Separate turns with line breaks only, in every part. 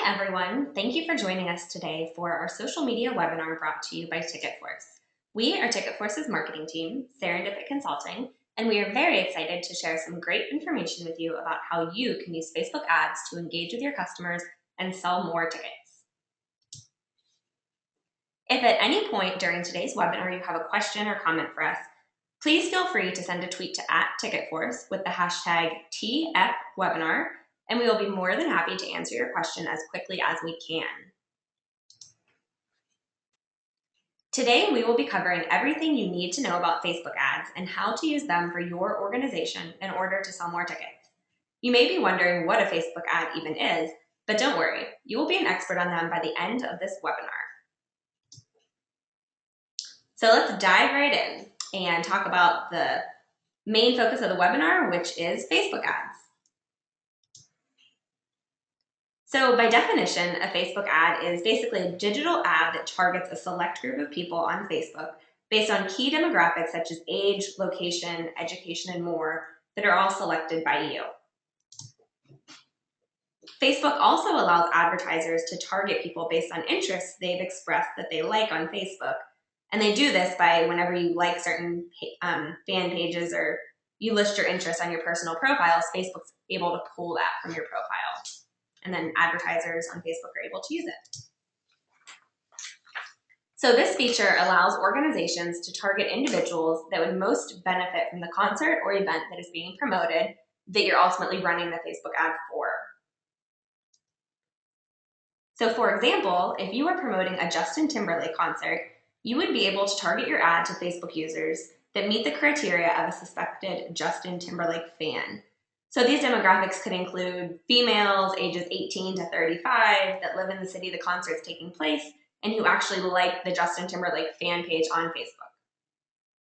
Hi everyone, thank you for joining us today for our social media webinar brought to you by TicketForce. We are TicketForce's marketing team, Serendipit Consulting, and we are very excited to share some great information with you about how you can use Facebook ads to engage with your customers and sell more tickets. If at any point during today's webinar you have a question or comment for us, please feel free to send a tweet to @TicketForce with the hashtag TFWebinar, and we will be more than happy to answer your question as quickly as we can. Today, we will be covering everything you need to know about Facebook ads and how to use them for your organization in order to sell more tickets. You may be wondering what a Facebook ad even is, but don't worry, you will be an expert on them by the end of this webinar. So let's dive right in and talk about the main focus of the webinar, which is Facebook ads. So by definition, a Facebook ad is basically a digital ad that targets a select group of people on Facebook based on key demographics such as age, location, education, and more that are all selected by you. Facebook also allows advertisers to target people based on interests they've expressed that they like on Facebook. And they do this by whenever you like certain fan pages or you list your interests on your personal profiles, Facebook's able to pull that from your profile. And then advertisers on Facebook are able to use it. So this feature allows organizations to target individuals that would most benefit from the concert or event that is being promoted that you're ultimately running the Facebook ad for. So for example, if you are promoting a Justin Timberlake concert, you would be able to target your ad to Facebook users that meet the criteria of a suspected Justin Timberlake fan. So these demographics could include females ages 18 to 35 that live in the city the concert's taking place and who actually like the Justin Timberlake fan page on Facebook.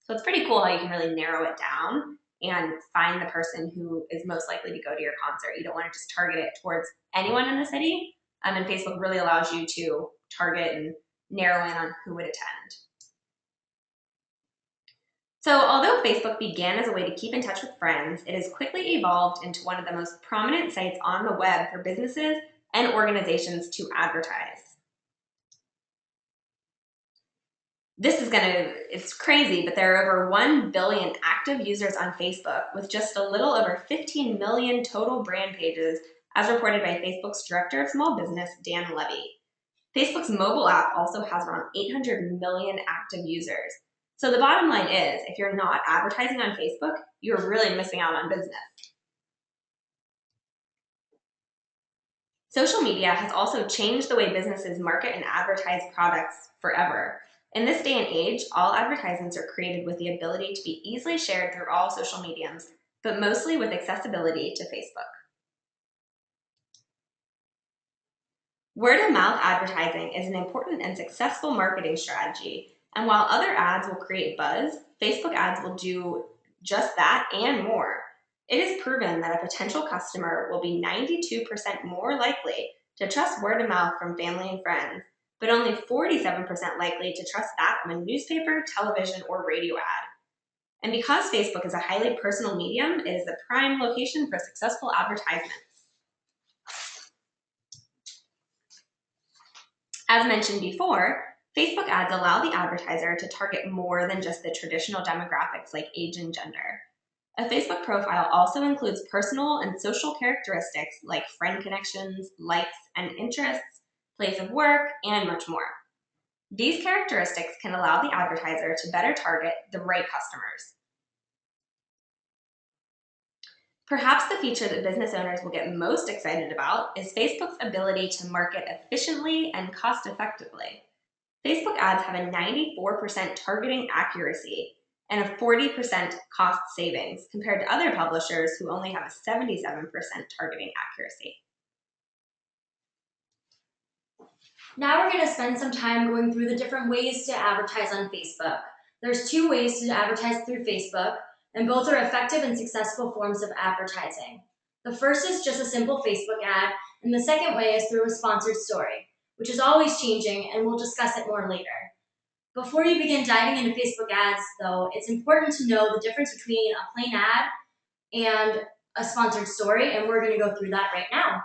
So it's pretty cool how you can really narrow it down and find the person who is most likely to go to your concert. You don't want to just target it towards anyone in the city, and Facebook really allows you to target and narrow in on who would attend. So although Facebook began as a way to keep in touch with friends, it has quickly evolved into one of the most prominent sites on the web for businesses and organizations to advertise. It's crazy, but there are over 1 billion active users on Facebook with just a little over 15 million total brand pages, as reported by Facebook's Director of Small Business, Dan Levy. Facebook's mobile app also has around 800 million active users. So the bottom line is, if you're not advertising on Facebook, you're really missing out on business. Social media has also changed the way businesses market and advertise products forever. In this day and age, all advertisements are created with the ability to be easily shared through all social mediums, but mostly with accessibility to Facebook. Word-of-mouth advertising is an important and successful marketing strategy. And while other ads will create buzz, Facebook ads will do just that and more. It is proven that a potential customer will be 92% more likely to trust word of mouth from family and friends, but only 47% likely to trust that of a newspaper, television, or radio ad. And because Facebook is a highly personal medium, it is the prime location for successful advertisements. As mentioned before, Facebook ads allow the advertiser to target more than just the traditional demographics like age and gender. A Facebook profile also includes personal and social characteristics like friend connections, likes and interests, place of work, and much more. These characteristics can allow the advertiser to better target the right customers. Perhaps the feature that business owners will get most excited about is Facebook's ability to market efficiently and cost-effectively. Facebook ads have a 94% targeting accuracy and a 40% cost savings compared to other publishers who only have a 77% targeting accuracy.
Now we're going to spend some time going through the different ways to advertise on Facebook. There's 2 ways to advertise through Facebook, and both are effective and successful forms of advertising. The first is just a simple Facebook ad, and the second way is through a sponsored story, which is always changing, and we'll discuss it more later. Before you begin diving into Facebook ads, though, it's important to know the difference between a plain ad and a sponsored story, and we're going to go through that right now.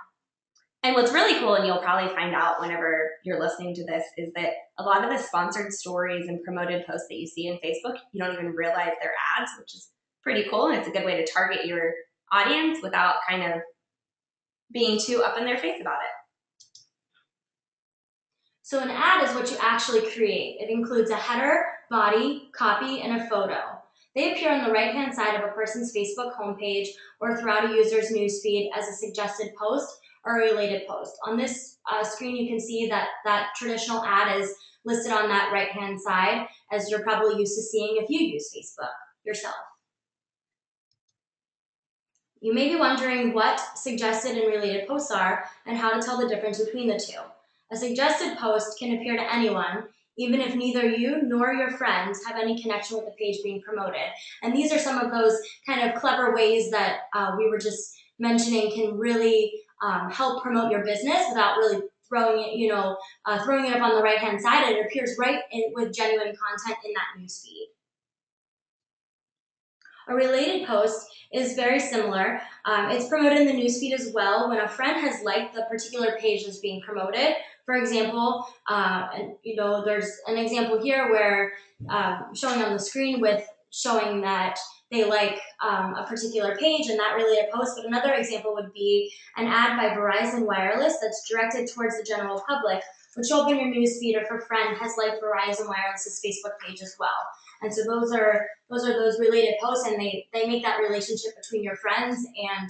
And what's really cool, and you'll probably find out whenever you're listening to this, is that a lot of the sponsored stories and promoted posts that you see in Facebook, you don't even realize they're ads, which is pretty cool. And it's a good way to target your audience without kind of being too up in their face about it.
So an ad is what you actually create. It includes a header, body, copy, and a photo. They appear on the right-hand side of a person's Facebook homepage or throughout a user's newsfeed as a suggested post or a related post. On this screen, you can see that that traditional ad is listed on that right-hand side, as you're probably used to seeing if you use Facebook yourself. You may be wondering what suggested and related posts are and how to tell the difference between the two. A suggested post can appear to anyone, even if neither you nor your friends have any connection with the page being promoted. And these are some of those kind of clever ways that we were just mentioning can really help promote your business without really throwing it, throwing it up on the right-hand side. And it appears right with genuine content in that newsfeed. A related post is very similar. It's promoted in the newsfeed as well when a friend has liked the particular page that's being promoted. For example, there's an example here where showing on the screen with showing that they like a particular page and that related post. But another example would be an ad by Verizon Wireless that's directed towards the general public, which will open your newsfeed if a friend has liked Verizon Wireless's Facebook page as well. And so those are those related posts, and they make that relationship between your friends and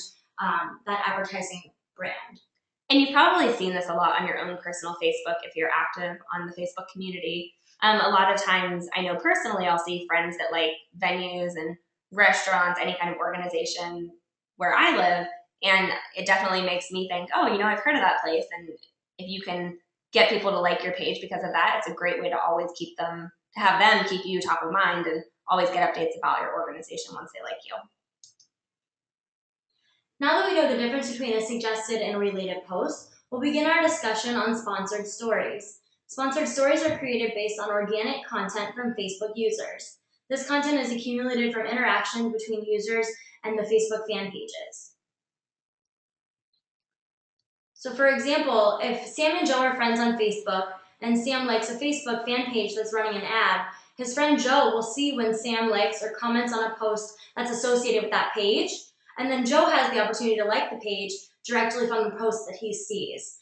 that advertising brand.
And you've probably seen this a lot on your own personal Facebook if you're active on the Facebook community. A lot of times, I know personally, I'll see friends that like venues and restaurants, any kind of organization where I live, and it definitely makes me think, oh, I've heard of that place. And if you can get people to like your page because of that, it's a great way to always have them keep you top of mind and always get updates about your organization once they like you.
Now that we know the difference between a suggested and related post, we'll begin our discussion on sponsored stories. Sponsored stories are created based on organic content from Facebook users. This content is accumulated from interactions between users and the Facebook fan pages. So for example, if Sam and Joe are friends on Facebook, and Sam likes a Facebook fan page that's running an ad, his friend Joe will see when Sam likes or comments on a post that's associated with that page, and then Joe has the opportunity to like the page directly from the post that he sees.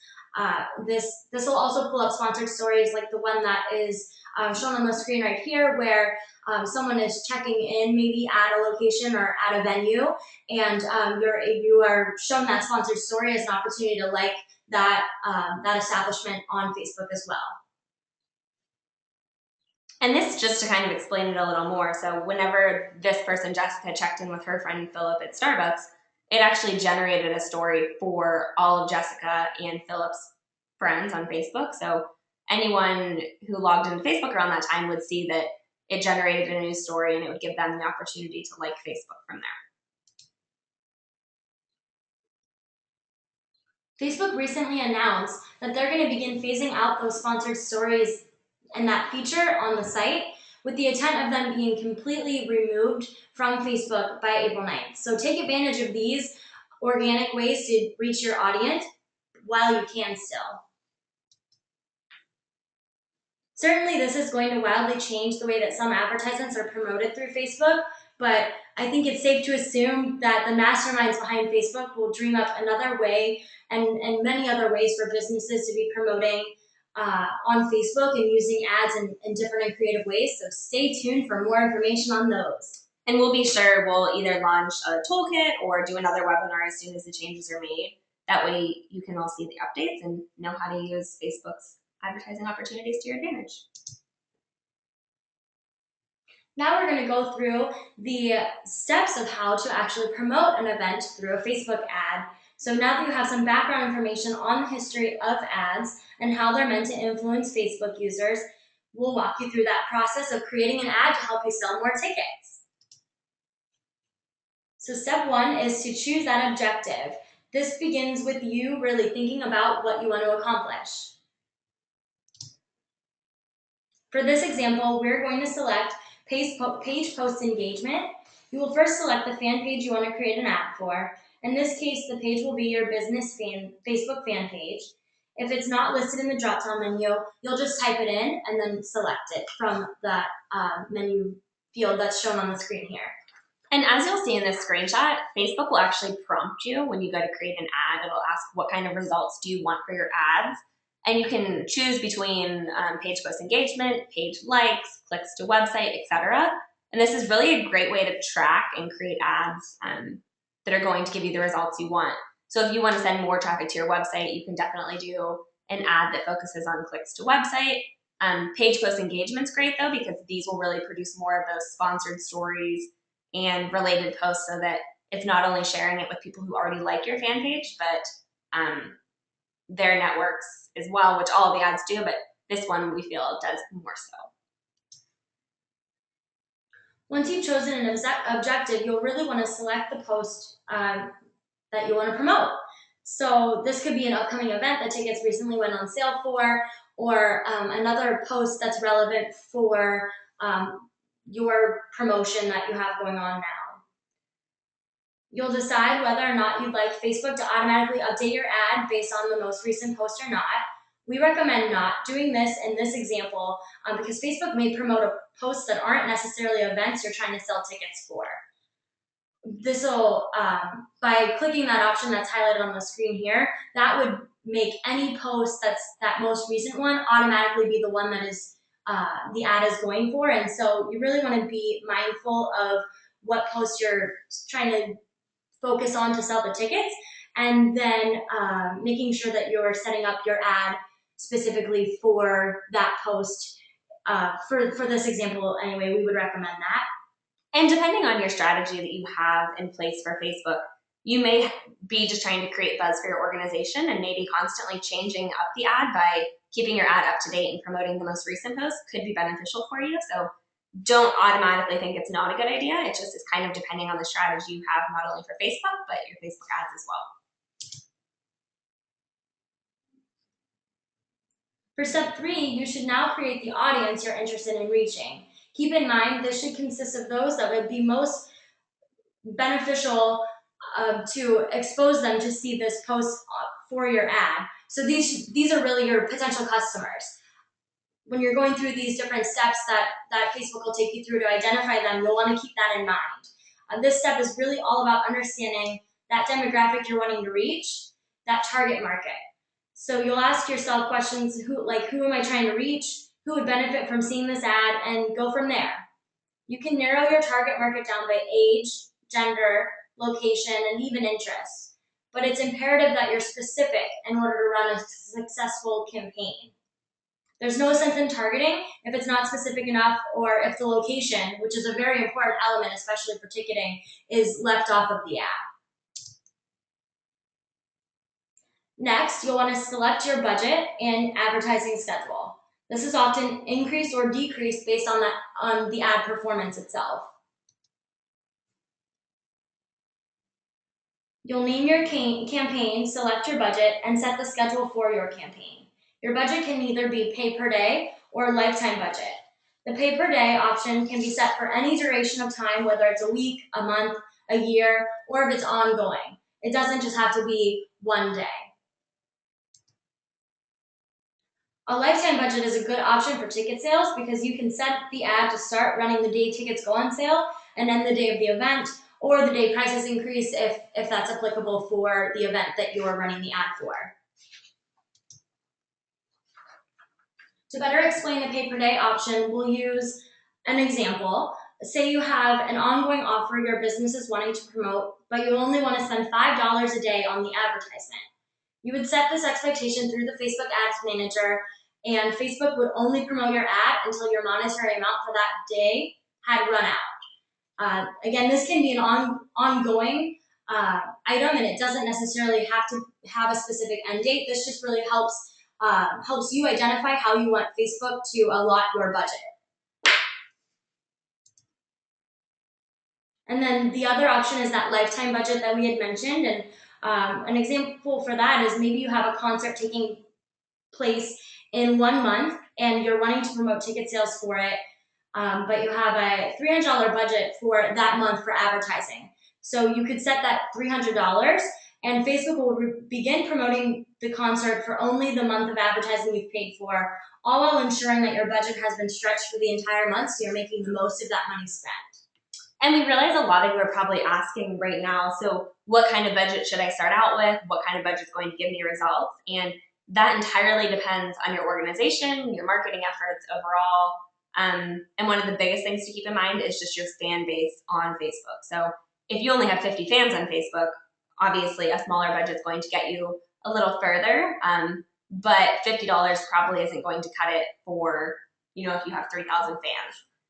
This will also pull up sponsored stories like the one that is shown on the screen right here, where someone is checking in maybe at a location or at a venue, and you are shown that sponsored story as an opportunity to like that establishment on Facebook as well.
And this, just to kind of explain it a little more, so whenever this person, Jessica, checked in with her friend Philip at Starbucks, it actually generated a story for all of Jessica and Philip's friends on Facebook. So anyone who logged into Facebook around that time would see that it generated a news story, and it would give them the opportunity to like Facebook from
there. Facebook recently announced that they're going to begin phasing out those sponsored stories and that feature on the site, with the intent of them being completely removed from Facebook by April 9th. So take advantage of these organic ways to reach your audience while you can still. Certainly, this is going to wildly change the way that some advertisements are promoted through Facebook, but I think it's safe to assume that the masterminds behind Facebook will dream up another way and many other ways for businesses to be promoting on Facebook and using ads in different and creative ways. So stay tuned for more information on those.
And we'll be sure we'll either launch a toolkit or do another webinar as soon as the changes are made. That way you can all see the updates and know how to use Facebook's advertising opportunities to your advantage.
Now we're going to go through the steps of how to actually promote an event through a Facebook ad. So now that you have some background information on the history of ads and how they're meant to influence Facebook users, we'll walk you through that process of creating an ad to help you sell more tickets. So step one is to choose that objective. This begins with you really thinking about what you want to accomplish. For this example, we're going to select page post engagement. You will first select the fan page you want to create an ad for, In this case, the page will be your business Facebook fan page. If it's not listed in the drop-down menu, you'll just type it in and then select it from that menu field that's shown on the screen here.
And as you'll see in this screenshot, Facebook will actually prompt you when you go to create an ad. It'll ask what kind of results do you want for your ads. And you can choose between page post engagement, page likes, clicks to website, etc. And this is really a great way to track and create ads that are going to give you the results you want. So if you want to send more traffic to your website, you can definitely do an ad that focuses on clicks to website. Page post engagement's great though, because these will really produce more of those sponsored stories and related posts, so that it's not only sharing it with people who already like your fan page, but their networks as well, which all of the ads do, but this one we feel does more so.
Once you've chosen an objective, you'll really want to select the post that you want to promote. So this could be an upcoming event that tickets recently went on sale for, or another post that's relevant for your promotion that you have going on now. You'll decide whether or not you'd like Facebook to automatically update your ad based on the most recent post or not. We recommend not doing this in this example because Facebook may promote posts that aren't necessarily events you're trying to sell tickets for. This will, by clicking that option that's highlighted on the screen here, that would make any post that's that most recent one automatically be the one that is the ad is going for. And so you really want to be mindful of what post you're trying to focus on to sell the tickets, and then making sure that you're setting up your ad specifically for that post. For this example, anyway, we would recommend that.
And depending on your strategy that you have in place for Facebook, you may be just trying to create buzz for your organization and maybe constantly changing up the ad by keeping your ad up to date and promoting the most recent post could be beneficial for you. So don't automatically think it's not a good idea. It just is kind of depending on the strategy you have, not only for Facebook, but your Facebook ads as well.
For step 3, you should now create the audience you're interested in reaching. Keep in mind, this should consist of those that would be most beneficial to expose them to see this post for your ad. So these are really your potential customers. When you're going through these different steps that Facebook will take you through to identify them, you'll want to keep that in mind. This step is really all about understanding that demographic you're wanting to reach, that target market. So you'll ask yourself questions, who am I trying to reach? Who would benefit from seeing this ad? And go from there. You can narrow your target market down by age, gender, location, and even interests. But it's imperative that you're specific in order to run a successful campaign. There's no sense in targeting if it's not specific enough, or if the location, which is a very important element, especially for ticketing, is left off of the ad. Next, you'll want to select your budget and advertising schedule. This is often increased or decreased based on the ad performance itself. You'll name your campaign, select your budget, and set the schedule for your campaign. Your budget can either be pay per day or lifetime budget. The pay per day option can be set for any duration of time, whether it's a week, a month, a year, or if it's ongoing. It doesn't just have to be one day. A lifetime budget is a good option for ticket sales because you can set the ad to start running the day tickets go on sale and end the day of the event, or the day prices increase if that's applicable for the event that you're running the ad for. To better explain the pay per day option, we'll use an example. Say you have an ongoing offer your business is wanting to promote, but you only want to spend $5 a day on the advertisement. You would set this expectation through the Facebook Ads Manager, and Facebook would only promote your ad until your monetary amount for that day had run out. Again, this can be an ongoing item, and it doesn't necessarily have to have a specific end date. This just really helps you identify how you want Facebook to allot your budget. And then the other option is that lifetime budget that we had mentioned. And an example for that is maybe you have a concert taking place in 1 month and you're wanting to promote ticket sales for it, but you have a $300 budget for that month for advertising. So you could set that $300, and Facebook will begin promoting the concert for only the month of advertising you've paid for, all while ensuring that your budget has been stretched for the entire month, so you're making the most of that money spent.
And we realize a lot of you are probably asking right now, so what kind of budget should I start out with? What kind of budget is going to give me results? And that entirely depends on your organization, your marketing efforts overall. And one of the biggest things to keep in mind is just your fan base on Facebook. So if you only have 50 fans on Facebook, obviously a smaller budget is going to get you a little further. But $50 probably isn't going to cut it for, if you have 3,000 fans.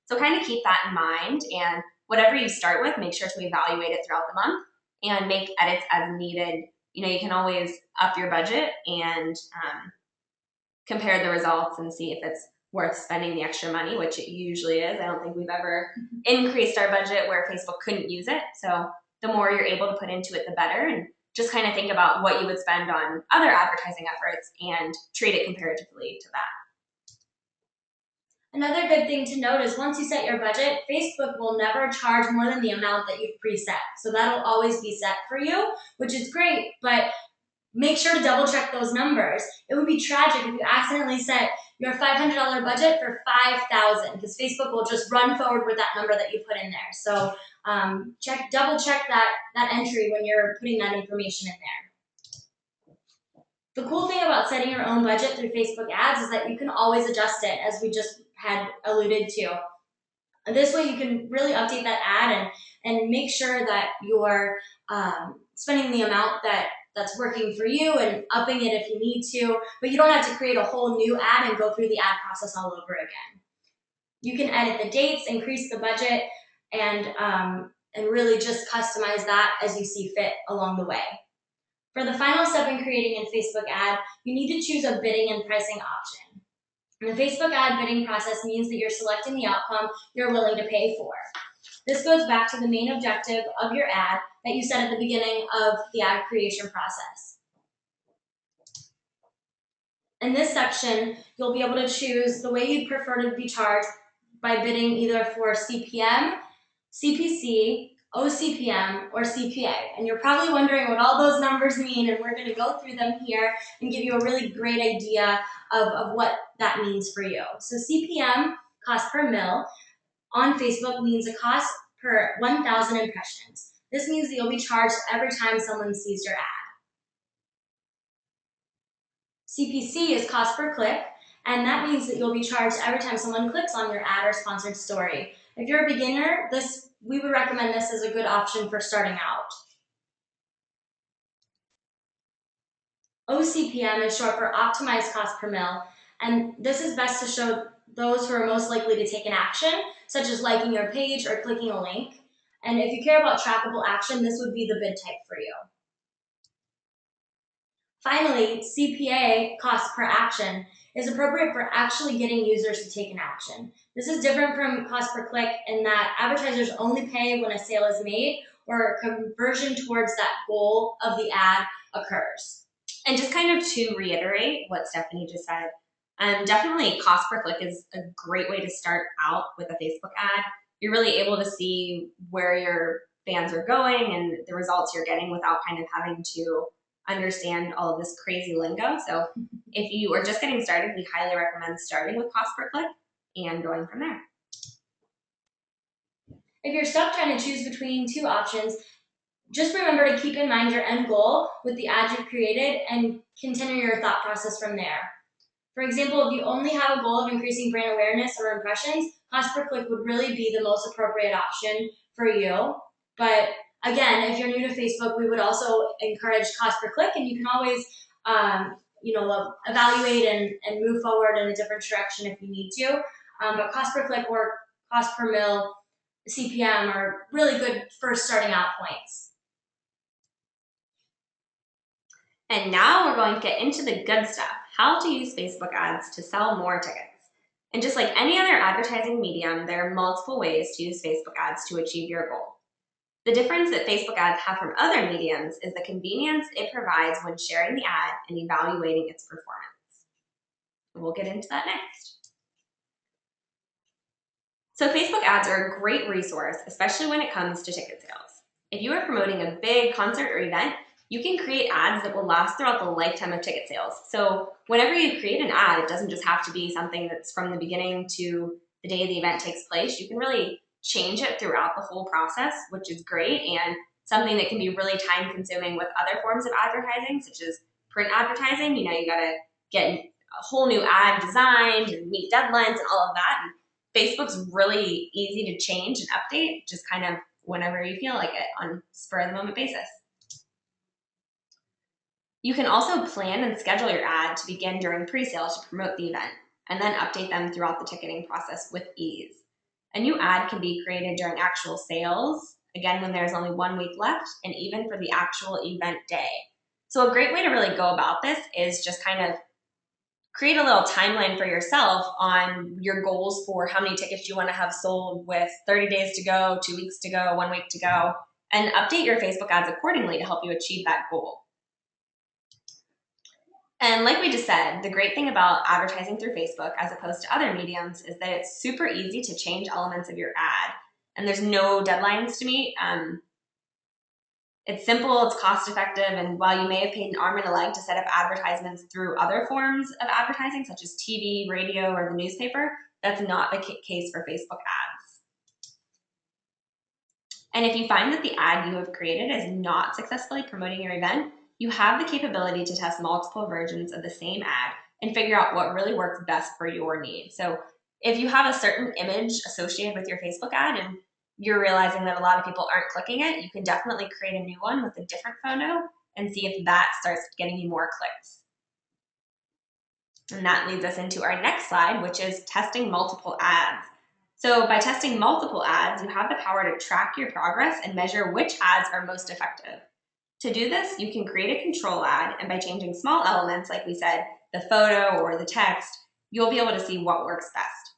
So kind of keep that in mind, and whatever you start with, make sure to evaluate it throughout the month and make edits as needed. You can always up your budget and compare the results and see if it's worth spending the extra money, which it usually is. I don't think we've ever increased our budget where Facebook couldn't use it. So the more you're able to put into it, the better. And just kind of think about what you would spend on other advertising efforts and treat it comparatively to that.
Another good thing to note is once you set your budget, Facebook will never charge more than the amount that you've preset. So that'll always be set for you, which is great, but make sure to double check those numbers. It would be tragic if you accidentally set your $500 budget for $5,000, because Facebook will just run forward with that number that you put in there. So double check that entry when you're putting that information in there. The cool thing about setting your own budget through Facebook ads is that you can always adjust it, as we just had alluded to. This way you can really update that ad and make sure that you're spending the amount that's working for you and upping it if you need to, but you don't have to create a whole new ad and go through the ad process all over again. You can edit the dates, increase the budget, and really just customize that as you see fit along the way. For the final step in creating a Facebook ad, you need to choose a bidding and pricing option. The Facebook ad bidding process means that you're selecting the outcome you're willing to pay for. This goes back to the main objective of your ad that you set at the beginning of the ad creation process. In this section, you'll be able to choose the way you'd prefer to be charged by bidding either for CPM, CPC, OCPM, or CPA. And you're probably wondering what all those numbers mean, and we're going to go through them here and give you a really great idea of what that means for you. So CPM, cost per mil, on Facebook means a cost per 1,000 impressions. This means that you'll be charged every time someone sees your ad. CPC is cost per click, and that means that you'll be charged every time someone clicks on your ad or sponsored story. If you're a beginner, we would recommend this as a good option for starting out. OCPM is short for optimized cost per mil, and this is best to show those who are most likely to take an action, such as liking your page or clicking a link. And if you care about trackable action, this would be the bid type for you. Finally, CPA, cost per action, is appropriate for actually getting users to take an action. This is different from cost per click in that advertisers only pay when a sale is made or a conversion towards that goal of the ad occurs.
And just kind of to reiterate what Stephanie just said, definitely cost per click is a great way to start out with a Facebook ad. You're really able to see where your fans are going and the results you're getting without kind of having to understand all of this crazy lingo. So if you are just getting started, we highly recommend starting with cost per click and going from there.
If you're stuck trying to choose between two options, just remember to keep in mind your end goal with the ad you've created and continue your thought process from there. For example, if you only have a goal of increasing brand awareness or impressions, cost per click would really be the most appropriate option for you. But again, if you're new to Facebook, we would also encourage cost per click, and you can always evaluate and move forward in a different direction if you need to. But cost per click or cost per mil, CPM are really good first starting out points.
And now we're going to get into the good stuff, how to use Facebook ads to sell more tickets. And just like any other advertising medium, there are multiple ways to use Facebook ads to achieve your goal. The difference that Facebook ads have from other mediums is the convenience it provides when sharing the ad and evaluating its performance. We'll get into that next. So Facebook ads are a great resource, especially when it comes to ticket sales. If you are promoting a big concert or event, you can create ads that will last throughout the lifetime of ticket sales. So whenever you create an ad, it doesn't just have to be something that's from the beginning to the day the event takes place. You can really change it throughout the whole process, which is great, and something that can be really time consuming with other forms of advertising, such as print advertising. You gotta get a whole new ad designed and meet deadlines and all of that. And Facebook's really easy to change and update, just kind of whenever you feel like it on spur of the moment basis. You can also plan and schedule your ad to begin during pre-sale to promote the event, and then update them throughout the ticketing process with ease. A new ad can be created during actual sales, again when there's only 1 week left, and even for the actual event day. So a great way to really go about this is just kind of create a little timeline for yourself on your goals for how many tickets you want to have sold with 30 days to go, 2 weeks to go, 1 week to go, and update your Facebook ads accordingly to help you achieve that goal. And like we just said, the great thing about advertising through Facebook as opposed to other mediums is that it's super easy to change elements of your ad, and there's no deadlines to meet. It's simple, it's cost effective, and while you may have paid an arm and a leg to set up advertisements through other forms of advertising, such as TV, radio, or the newspaper, that's not the case for Facebook ads. And if you find that the ad you have created is not successfully promoting your event, you have the capability to test multiple versions of the same ad and figure out what really works best for your needs. So if you have a certain image associated with your Facebook ad and you're realizing that a lot of people aren't clicking it, you can definitely create a new one with a different photo and see if that starts getting you more clicks. And that leads us into our next slide, which is testing multiple ads. So by testing multiple ads, you have the power to track your progress and measure which ads are most effective. To do this, you can create a control ad, and by changing small elements, like we said, the photo or the text, you'll be able to see what works best.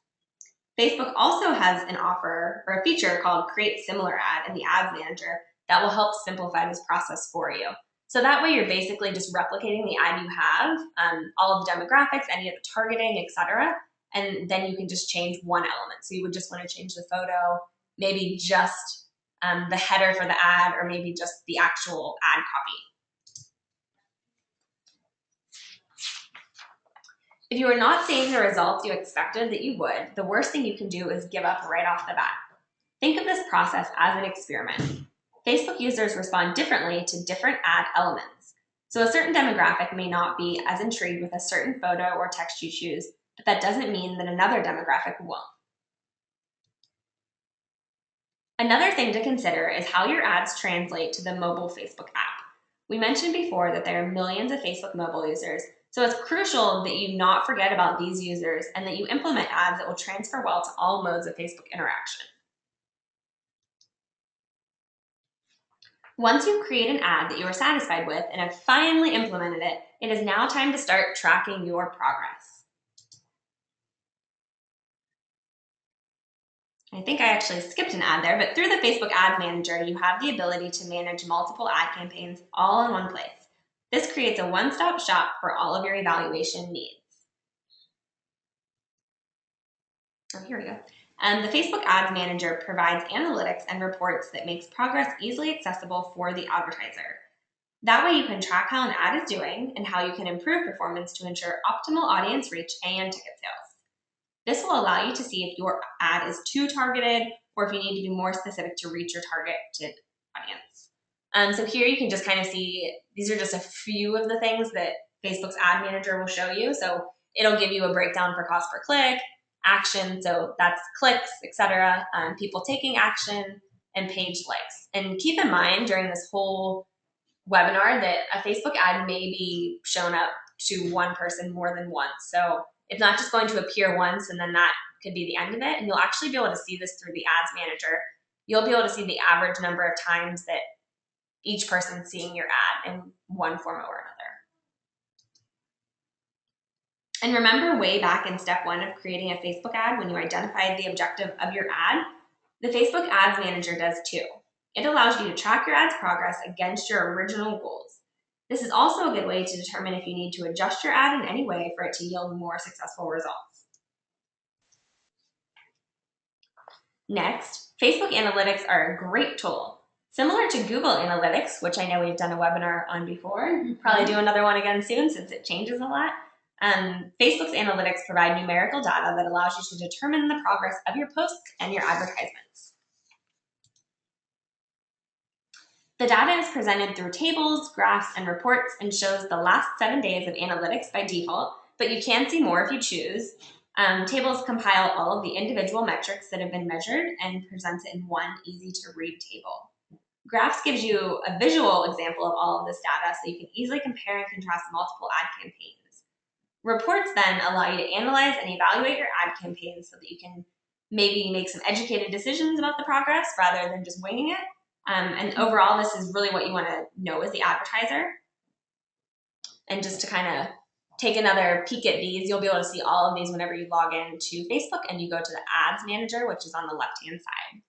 Facebook also has an offer or a feature called Create Similar Ad in the Ads Manager that will help simplify this process for you. So that way you're basically just replicating the ad you have, all of the demographics, any of the targeting, etc. And then you can just change one element. So you would just want to change the photo, maybe just the header for the ad, or maybe just the actual ad copy. If you are not seeing the results you expected that you would, the worst thing you can do is give up right off the bat. Think of this process as an experiment. Facebook users respond differently to different ad elements. So a certain demographic may not be as intrigued with a certain photo or text you choose, but that doesn't mean that another demographic won't. Another thing to consider is how your ads translate to the mobile Facebook app. We mentioned before that there are millions of Facebook mobile users, so it's crucial that you not forget about these users and that you implement ads that will transfer well to all modes of Facebook interaction. Once you create an ad that you are satisfied with and have finally implemented it, it is now time to start tracking your progress. I think I actually skipped an ad there, but through the Facebook Ads Manager, you have the ability to manage multiple ad campaigns all in one place. This creates a one-stop shop for all of your evaluation needs. Oh, here we go. The Facebook Ads Manager provides analytics and reports that makes progress easily accessible for the advertiser. That way you can track how an ad is doing and how you can improve performance to ensure optimal audience reach and ticket sales. This will allow you to see if your ad is too targeted or if you need to be more specific to reach your targeted audience. So here you can just kind of see, these are just a few of the things that Facebook's Ad Manager will show you. So it'll give you a breakdown for cost per click, action, so that's clicks, etc., people taking action, and page likes. And keep in mind during this whole webinar that a Facebook ad may be shown up to one person more than once. So it's not just going to appear once and then that could be the end of it. And you'll actually be able to see this through the Ads Manager. You'll be able to see the average number of times that each person's seeing your ad in one form or another. And remember way back in step 1 of creating a Facebook ad when you identified the objective of your ad? The Facebook Ads Manager does too. It allows you to track your ad's progress against your original goals. This is also a good way to determine if you need to adjust your ad in any way for it to yield more successful results. Next, Facebook Analytics are a great tool. Similar to Google Analytics, which I know we've done a webinar on before, probably do another one again soon since it changes a lot. Facebook's analytics provide numerical data that allows you to determine the progress of your posts and your advertisements. The data is presented through tables, graphs, and reports and shows the last 7 days of analytics by default, but you can see more if you choose. Tables compile all of the individual metrics that have been measured and presents it in one easy-to-read table. Graphs gives you a visual example of all of this data so you can easily compare and contrast multiple ad campaigns. Reports then allow you to analyze and evaluate your ad campaigns so that you can maybe make some educated decisions about the progress rather than just winging it. And overall, this is really what you want to know as the advertiser. And just to kind of take another peek at these, you'll be able to see all of these whenever you log in to Facebook and you go to the Ads Manager, which is on the left-hand side.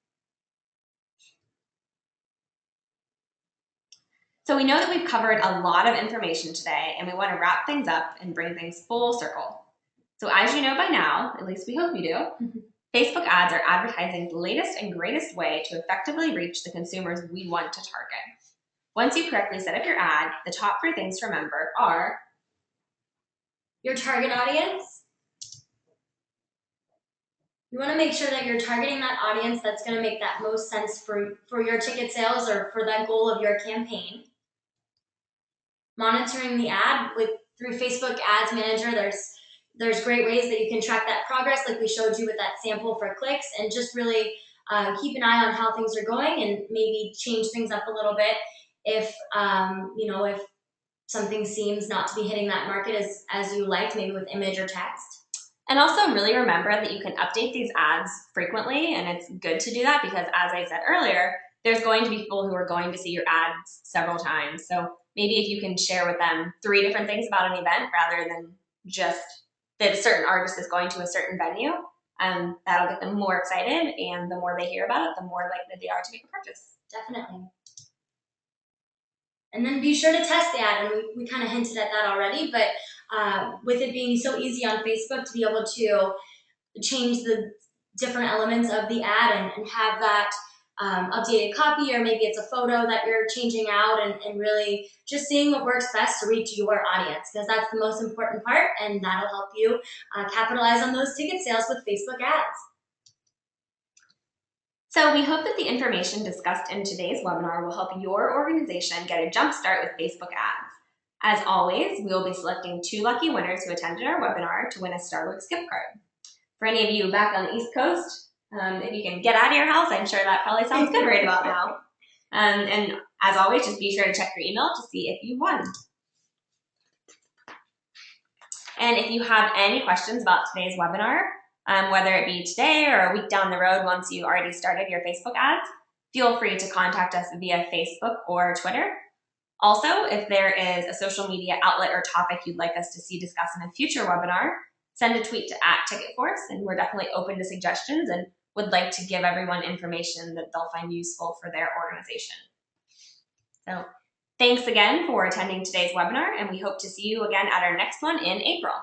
So we know that we've covered a lot of information today, and we want to wrap things up and bring things full circle. So as you know by now, at least we hope you do, Facebook ads are advertising's latest and greatest way to effectively reach the consumers we want to target. Once you correctly set up your ad, the top 3 things to remember are
your target audience. You want to make sure that you're targeting that audience that's going to make that most sense for your ticket sales or for that goal of your campaign. Monitoring the ad through Facebook Ads Manager, there's great ways that you can track that progress like we showed you with that sample for clicks, and just really keep an eye on how things are going and maybe change things up a little bit if if something seems not to be hitting that market as you liked, maybe with image or text.
And also really remember that you can update these ads frequently, and it's good to do that because, as I said earlier, there's going to be people who are going to see your ads several times. So maybe if you can share with them 3 different things about an event rather than just that a certain artist is going to a certain venue, that'll get them more excited, and the more they hear about it, the more likely they are to make a purchase.
Definitely. And then be sure to test the ad, and we kind of hinted at that already, but with it being so easy on Facebook to be able to change the different elements of the ad and have that updated copy, or maybe it's a photo that you're changing out, and really just seeing what works best to reach your audience, because that's the most important part, and that'll help you capitalize on those ticket sales with Facebook ads.
So we hope that the information discussed in today's webinar will help your organization get a jump start with Facebook ads. As always, we will be selecting 2 lucky winners who attended our webinar to win a Starbucks gift card. For any of you back on the East Coast, if you can get out of your house, I'm sure that probably sounds good right about now. And as always, just be sure to check your email to see if you won. And if you have any questions about today's webinar, whether it be today or a week down the road once you already started your Facebook ads, feel free to contact us via Facebook or Twitter. Also, if there is a social media outlet or topic you'd like us to see discussed in a future webinar, send a tweet to @TicketForce, and we're definitely open to suggestions and would like to give everyone information that they'll find useful for their organization. So thanks again for attending today's webinar, and we hope to see you again at our next one in April.